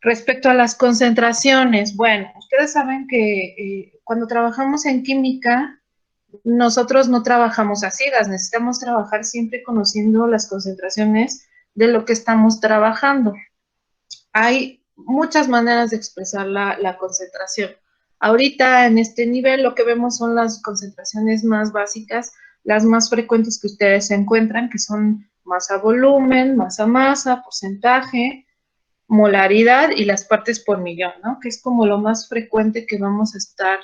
Respecto a las concentraciones, bueno, ustedes saben que cuando trabajamos en química, nosotros no trabajamos a ciegas, necesitamos trabajar siempre conociendo las concentraciones de lo que estamos trabajando. Hay muchas maneras de expresar la concentración. Ahorita en este nivel lo que vemos son las concentraciones más básicas, las más frecuentes que ustedes encuentran, que son masa-volumen, masa-masa, porcentaje, molaridad y las partes por millón, ¿no? Que es como lo más frecuente que vamos a estar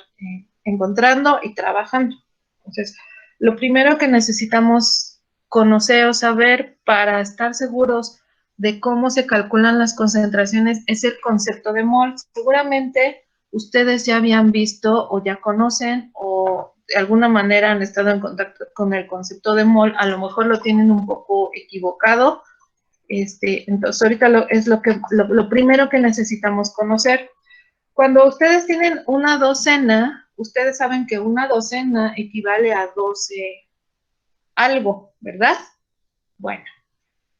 encontrando y trabajando. Entonces, lo primero que necesitamos conocer o saber para estar seguros de cómo se calculan las concentraciones es el concepto de mol. Seguramente ustedes ya habían visto o ya conocen o de alguna manera han estado en contacto con el concepto de mol, a lo mejor lo tienen un poco equivocado. Entonces ahorita es lo primero que necesitamos conocer. Cuando ustedes tienen una docena, ustedes saben que una docena equivale a 12 algo, ¿verdad? Bueno,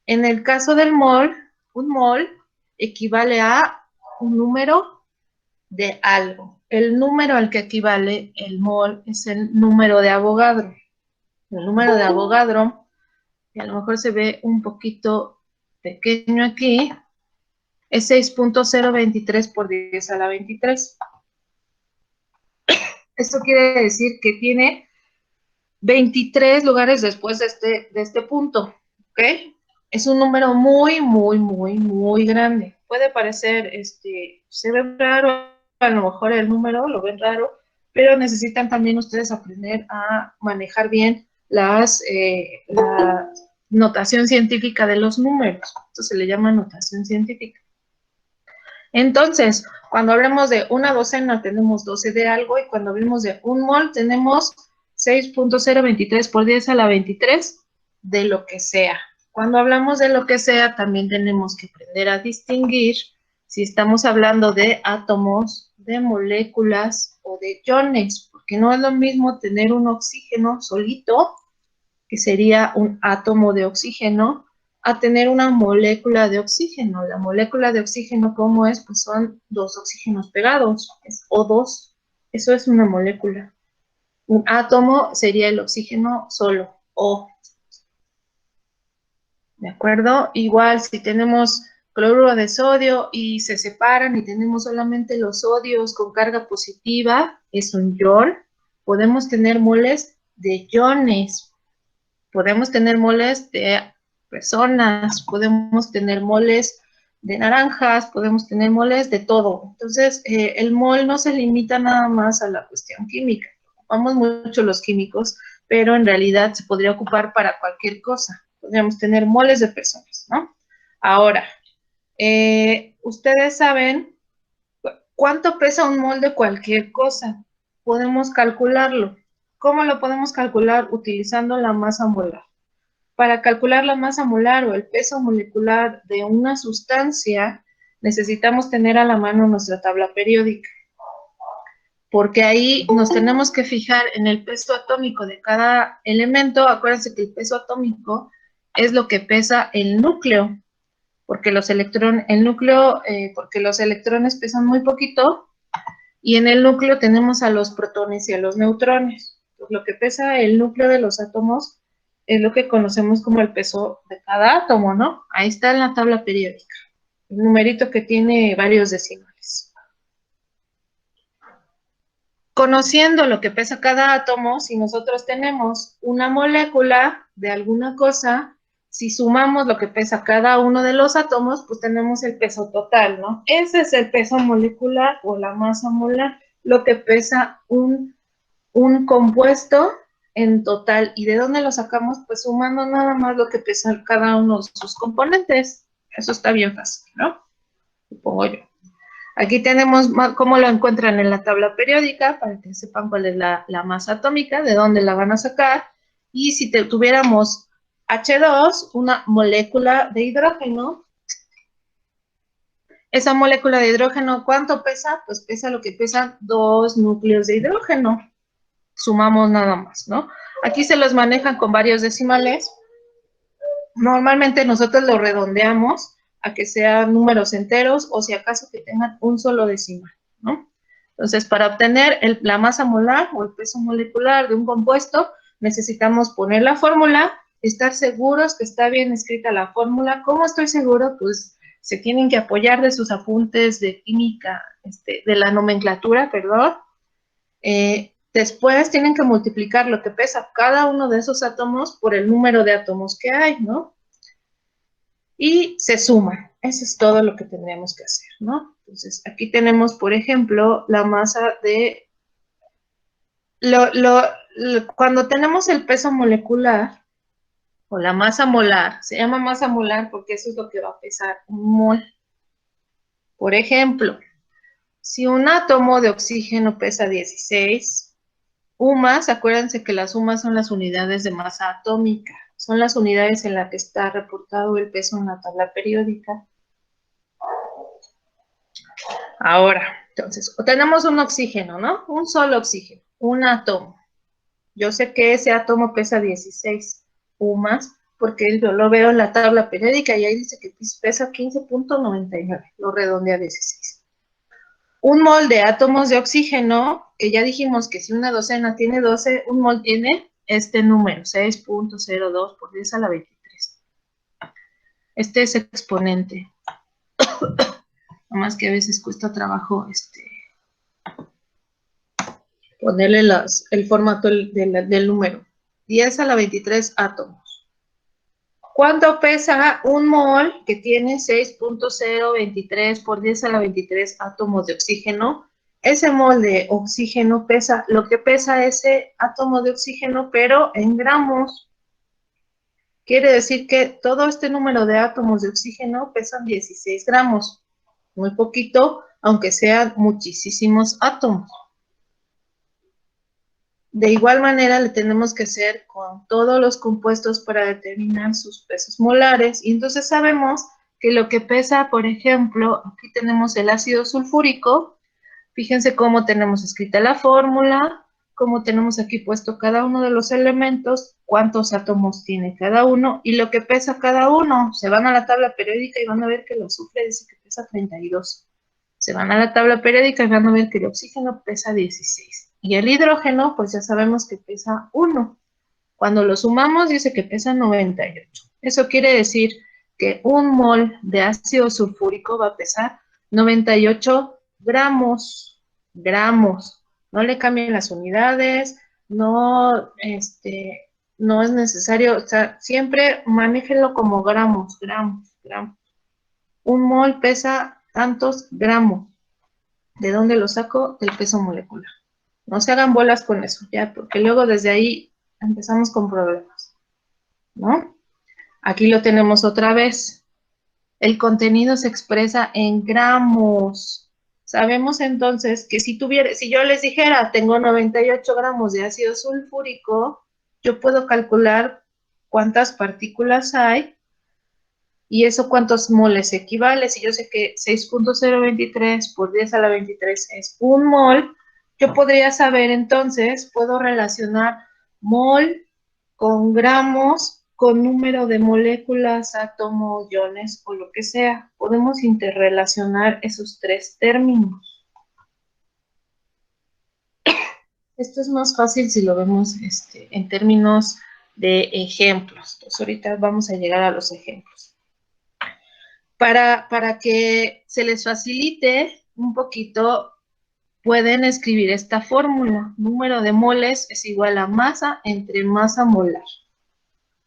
en el caso del mol, un mol equivale a un número de algo. El número al que equivale el mol es el número de Avogadro. El número de Avogadro, y a lo mejor se ve un poquito pequeño aquí, es 6.023 por 10 a la 23. Esto quiere decir que tiene 23 lugares después de este punto, ¿ok? Es un número muy, muy, muy, muy grande. Puede parecer, se ve raro, a lo mejor el número lo ven raro, pero necesitan también ustedes aprender a manejar bien la notación científica de los números. Esto se le llama notación científica. Entonces, cuando hablamos de una docena tenemos 12 de algo y cuando hablamos de un mol tenemos 6.023 por 10 a la 23 de lo que sea. Cuando hablamos de lo que sea también tenemos que aprender a distinguir si estamos hablando de átomos, de moléculas o de iones, porque no es lo mismo tener un oxígeno solito, que sería un átomo de oxígeno, a tener una molécula de oxígeno. La molécula de oxígeno, ¿cómo es? Pues son dos oxígenos pegados, es O2. Eso es una molécula. Un átomo sería el oxígeno solo, O. ¿De acuerdo? Igual si tenemos cloruro de sodio y se separan y tenemos solamente los sodios con carga positiva, es un ion. Podemos tener moles de iones. Podemos tener moles de personas, podemos tener moles de naranjas, podemos tener moles de todo. Entonces, el mol no se limita nada más a la cuestión química. Ocupamos mucho los químicos, pero en realidad se podría ocupar para cualquier cosa. Podríamos tener moles de personas, ¿no? Ahora, ustedes saben cuánto pesa un mol de cualquier cosa. Podemos calcularlo. ¿Cómo lo podemos calcular? Utilizando la masa molar. Para calcular la masa molar o el peso molecular de una sustancia, necesitamos tener a la mano nuestra tabla periódica, porque ahí nos tenemos que fijar en el peso atómico de cada elemento. Acuérdense que el peso atómico es lo que pesa el núcleo, porque los electrones pesan muy poquito, y en el núcleo tenemos a los protones y a los neutrones. Pues lo que pesa el núcleo de los átomos es lo que conocemos como el peso de cada átomo, ¿no? Ahí está en la tabla periódica, el numerito que tiene varios decimales. Conociendo lo que pesa cada átomo, si nosotros tenemos una molécula de alguna cosa, si sumamos lo que pesa cada uno de los átomos, pues tenemos el peso total, ¿no? Ese es el peso molecular o la masa molar, lo que pesa un compuesto en total. ¿Y de dónde lo sacamos? Pues sumando nada más lo que pesa cada uno de sus componentes. Eso está bien fácil, ¿no? Supongo yo. Aquí tenemos cómo lo encuentran en la tabla periódica, para que sepan cuál es la masa atómica, de dónde la van a sacar. Y si tuviéramos H2, una molécula de hidrógeno, esa molécula de hidrógeno, ¿cuánto pesa? Pues pesa lo que pesan 2 núcleos de hidrógeno. Sumamos nada más, ¿no? Aquí se los manejan con varios decimales. Normalmente nosotros lo redondeamos a que sean números enteros o si acaso que tengan un solo decimal, ¿no? Entonces, para obtener la masa molar o el peso molecular de un compuesto, necesitamos poner la fórmula, estar seguros que está bien escrita la fórmula. ¿Cómo estoy seguro? Pues se tienen que apoyar de sus apuntes de química, de la nomenclatura, perdón. Después tienen que multiplicar lo que pesa cada uno de esos átomos por el número de átomos que hay, ¿no? Y se suman. Eso es todo lo que tendríamos que hacer, ¿no? Entonces, aquí tenemos, por ejemplo, la masa de... cuando tenemos el peso molecular o la masa molar, se llama masa molar porque eso es lo que va a pesar un mol. Por ejemplo, si un átomo de oxígeno pesa 16, UMAS, acuérdense que las UMAS son las unidades de masa atómica, son las unidades en las que está reportado el peso en la tabla periódica. Ahora, entonces, tenemos un oxígeno, ¿no? Un solo oxígeno, un átomo. Yo sé que ese átomo pesa 16 UMAS, porque yo lo veo en la tabla periódica y ahí dice que pesa 15.99, lo redondea a 16. Un mol de átomos de oxígeno, que ya dijimos que si una docena tiene 12, un mol tiene este número, 6.02 por 10 a la 23. Este es exponente. Más que a veces cuesta trabajo ponerle el formato del número. 10 a la 23 átomos. ¿Cuánto pesa un mol que tiene 6.023 por 10 a la 23 átomos de oxígeno? Ese mol de oxígeno pesa lo que pesa ese átomo de oxígeno, pero en gramos. Quiere decir que todo este número de átomos de oxígeno pesan 16 gramos. Muy poquito, aunque sean muchísimos átomos. De igual manera, le tenemos que hacer con todos los compuestos para determinar sus pesos molares. Y entonces sabemos que lo que pesa, por ejemplo, aquí tenemos el ácido sulfúrico. Fíjense cómo tenemos escrita la fórmula, cómo tenemos aquí puesto cada uno de los elementos, cuántos átomos tiene cada uno y lo que pesa cada uno. Se van a la tabla periódica y van a ver que el azufre dice que pesa 32. Se van a la tabla periódica y van a ver que el oxígeno pesa 16. Y el hidrógeno, pues ya sabemos que pesa 1. Cuando lo sumamos, dice que pesa 98. Eso quiere decir que un mol de ácido sulfúrico va a pesar 98 gramos. Gramos. No le cambien las unidades, no es necesario, o sea, siempre manéjenlo como gramos, gramos, gramos. Un mol pesa tantos gramos. ¿De dónde lo saco? Del peso molecular. No se hagan bolas con eso, ya, porque luego desde ahí empezamos con problemas, ¿no? Aquí lo tenemos otra vez. El contenido se expresa en gramos. Sabemos entonces que si yo les dijera, tengo 98 gramos de ácido sulfúrico, yo puedo calcular cuántas partículas hay y eso cuántos moles equivale. Si yo sé que 6.023 por 10 a la 23 es un mol, yo podría saber entonces, puedo relacionar mol con gramos, con número de moléculas, átomos, iones o lo que sea. Podemos interrelacionar esos tres términos. Esto es más fácil si lo vemos en términos de ejemplos. Entonces ahorita vamos a llegar a los ejemplos. Para que se les facilite un poquito, pueden escribir esta fórmula. Número de moles es igual a masa entre masa molar.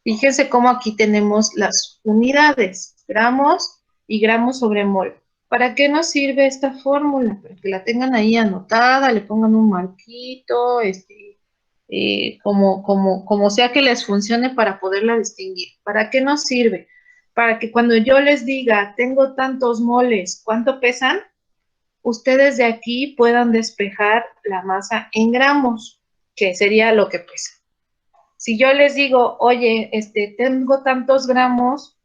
Fíjense cómo aquí tenemos las unidades, gramos y gramos sobre mol. ¿Para qué nos sirve esta fórmula? Para que la tengan ahí anotada, le pongan un marquito, como sea que les funcione para poderla distinguir. ¿Para qué nos sirve? Para que cuando yo les diga, tengo tantos moles, ¿cuánto pesan? Ustedes de aquí puedan despejar la masa en gramos, que sería lo que pesa. Si yo les digo, oye, tengo tantos gramos,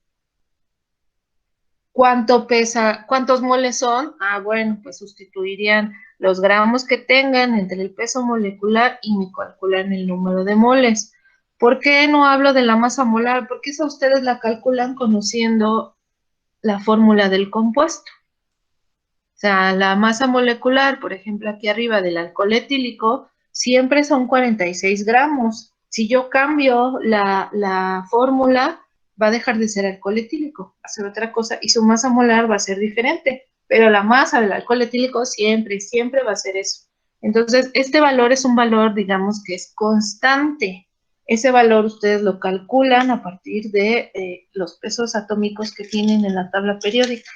¿cuánto pesa? ¿Cuántos moles son? Ah, bueno, pues sustituirían los gramos que tengan entre el peso molecular y me calculan el número de moles. ¿Por qué no hablo de la masa molar? Porque esa ustedes la calculan conociendo la fórmula del compuesto. O sea, la masa molecular, por ejemplo, aquí arriba del alcohol etílico, siempre son 46 gramos. Si yo cambio la fórmula, va a dejar de ser alcohol etílico, va a ser otra cosa, y su masa molar va a ser diferente. Pero la masa del alcohol etílico siempre, siempre va a ser eso. Entonces, este valor es un valor, digamos, que es constante. Ese valor ustedes lo calculan a partir de los pesos atómicos que tienen en la tabla periódica.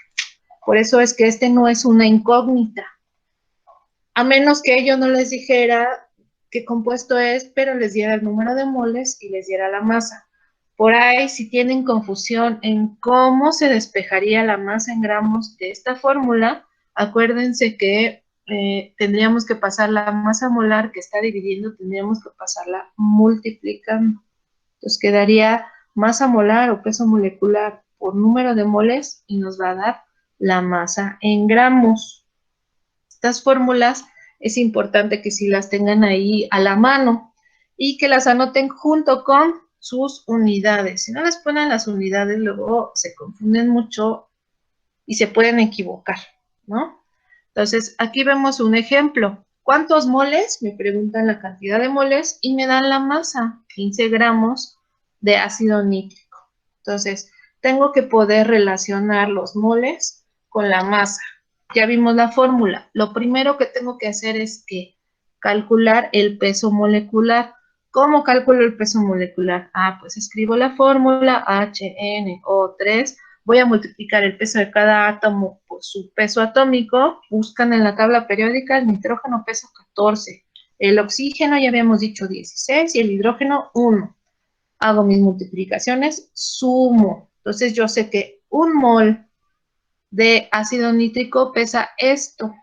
Por eso es que este no es una incógnita. A menos que yo no les dijera qué compuesto es, pero les diera el número de moles y les diera la masa. Por ahí, si tienen confusión en cómo se despejaría la masa en gramos de esta fórmula, acuérdense que tendríamos que pasar la masa molar que está dividiendo, tendríamos que pasarla multiplicando. Entonces quedaría masa molar o peso molecular por número de moles y nos va a dar la masa en gramos. Estas fórmulas es importante que sí las tengan ahí a la mano y que las anoten junto con sus unidades. Si no les ponen las unidades, luego se confunden mucho y se pueden equivocar, ¿no? Entonces, aquí vemos un ejemplo. ¿Cuántos moles? Me preguntan la cantidad de moles y me dan la masa, 15 gramos de ácido nítrico. Entonces, tengo que poder relacionar los moles con la masa. Ya vimos la fórmula. Lo primero que tengo que hacer es que calcular el peso molecular. ¿Cómo calculo el peso molecular? Pues escribo la fórmula HNO3. Voy a multiplicar el peso de cada átomo por su peso atómico. Buscan en la tabla periódica, el nitrógeno pesa 14. El oxígeno ya habíamos dicho 16 y el hidrógeno 1. Hago mis multiplicaciones, sumo. Entonces yo sé que un mol de ácido nítrico pesa esto.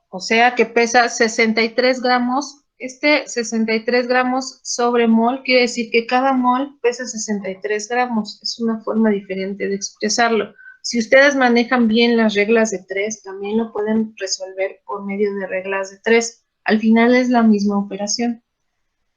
O sea que pesa 63 gramos. Este 63 gramos sobre mol quiere decir que cada mol pesa 63 gramos. Es una forma diferente de expresarlo. Si ustedes manejan bien las reglas de 3, también lo pueden resolver por medio de reglas de 3. Al final es la misma operación.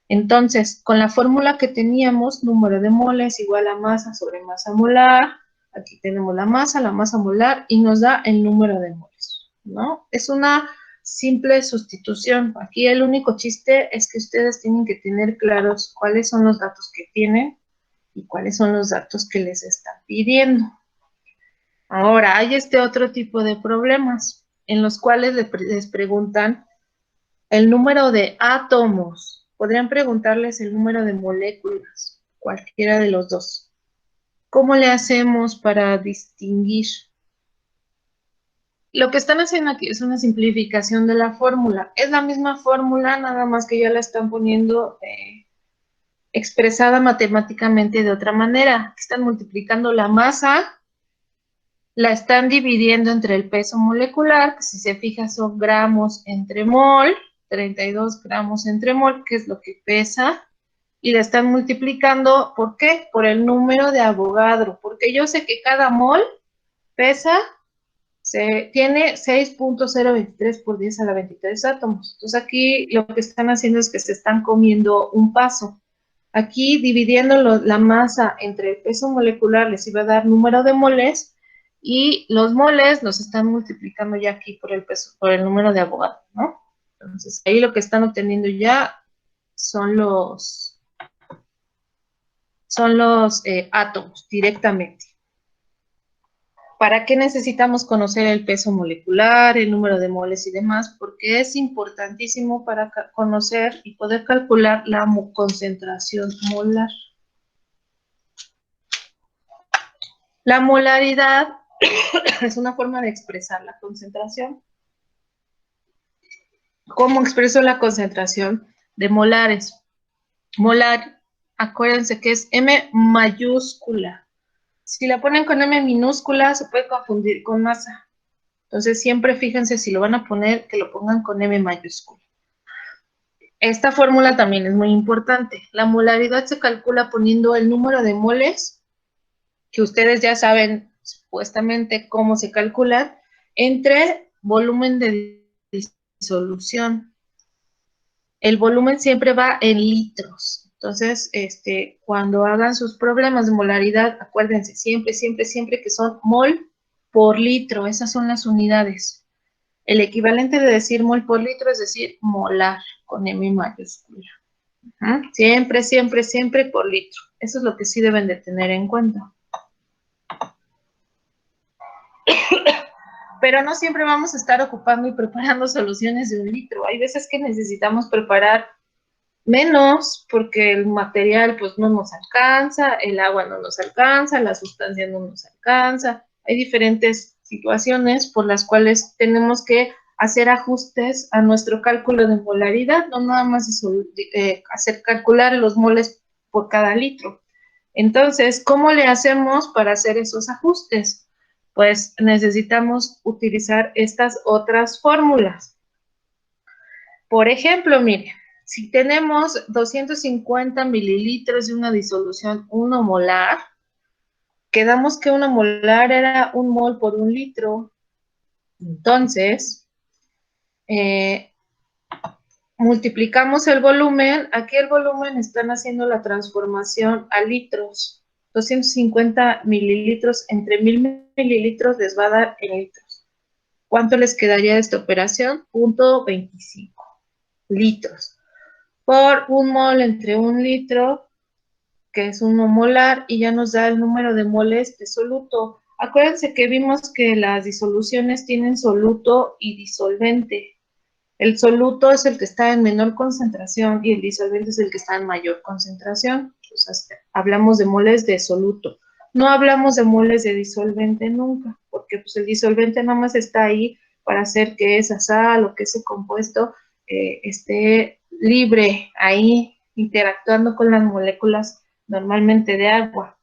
Entonces, con la fórmula que teníamos, número de moles igual a masa sobre masa molar. Aquí tenemos la masa molar y nos da el número de moles, ¿no? Es una simple sustitución. Aquí el único chiste es que ustedes tienen que tener claros cuáles son los datos que tienen y cuáles son los datos que les están pidiendo. Ahora, hay este otro tipo de problemas en los cuales les preguntan el número de átomos. Podrían preguntarles el número de moléculas, cualquiera de los dos. ¿Cómo le hacemos para distinguir? Lo que están haciendo aquí es una simplificación de la fórmula. Es la misma fórmula, nada más que ya la están poniendo expresada matemáticamente de otra manera. Están multiplicando la masa, la están dividiendo entre el peso molecular, que si se fija son gramos entre mol, 32 gramos entre mol, que es lo que pesa, y la están multiplicando, ¿por qué? Por el número de Avogadro, porque yo sé que cada mol pesa, tiene 6.023 por 10 a la 23 átomos. Entonces aquí lo que están haciendo es que se están comiendo un paso. Aquí dividiendo la masa entre el peso molecular les iba a dar número de moles, y los moles los están multiplicando ya aquí por el peso, por el número de Avogadro, ¿no? Entonces ahí lo que están obteniendo ya son los átomos directamente. ¿Para qué necesitamos conocer el peso molecular, el número de moles y demás? Porque es importantísimo para conocer y poder calcular la concentración molar. La molaridad es una forma de expresar la concentración. ¿Cómo expreso la concentración de molares? Molar, acuérdense que es M mayúscula. Si la ponen con M minúscula, se puede confundir con masa. Entonces, siempre fíjense si lo van a poner, que lo pongan con M mayúscula. Esta fórmula también es muy importante. La molaridad se calcula poniendo el número de moles, que ustedes ya saben supuestamente cómo se calcula, entre volumen de disolución. El volumen siempre va en litros. Entonces, cuando hagan sus problemas de molaridad, acuérdense siempre, siempre, siempre que son mol por litro, esas son las unidades. El equivalente de decir mol por litro es decir molar, con M mayúscula. Siempre, siempre, siempre por litro. Eso es lo que sí deben de tener en cuenta. Pero no siempre vamos a estar ocupando y preparando soluciones de 1 litro. Hay veces que necesitamos preparar menos porque el material pues no nos alcanza, el agua no nos alcanza, la sustancia no nos alcanza. Hay diferentes situaciones por las cuales tenemos que hacer ajustes a nuestro cálculo de molaridad, no nada más hacer calcular los moles por cada litro. Entonces, ¿cómo le hacemos para hacer esos ajustes? Pues necesitamos utilizar estas otras fórmulas. Por ejemplo, mire, si tenemos 250 mililitros de una disolución 1 molar, quedamos que 1 molar era 1 mol por 1 litro. Entonces, multiplicamos el volumen. Aquí el volumen están haciendo la transformación a litros. 250 mililitros entre 1000 mililitros les va a dar en litros. ¿Cuánto les quedaría de esta operación? 0.25 litros. Por 1 mol entre 1 litro, que es 1 molar, y ya nos da el número de moles de soluto. Acuérdense que vimos que las disoluciones tienen soluto y disolvente. El soluto es el que está en menor concentración y el disolvente es el que está en mayor concentración. Entonces, hablamos de moles de soluto. No hablamos de moles de disolvente nunca, porque pues, el disolvente nada más está ahí para hacer que esa sal o que ese compuesto esté libre ahí interactuando con las moléculas normalmente de agua.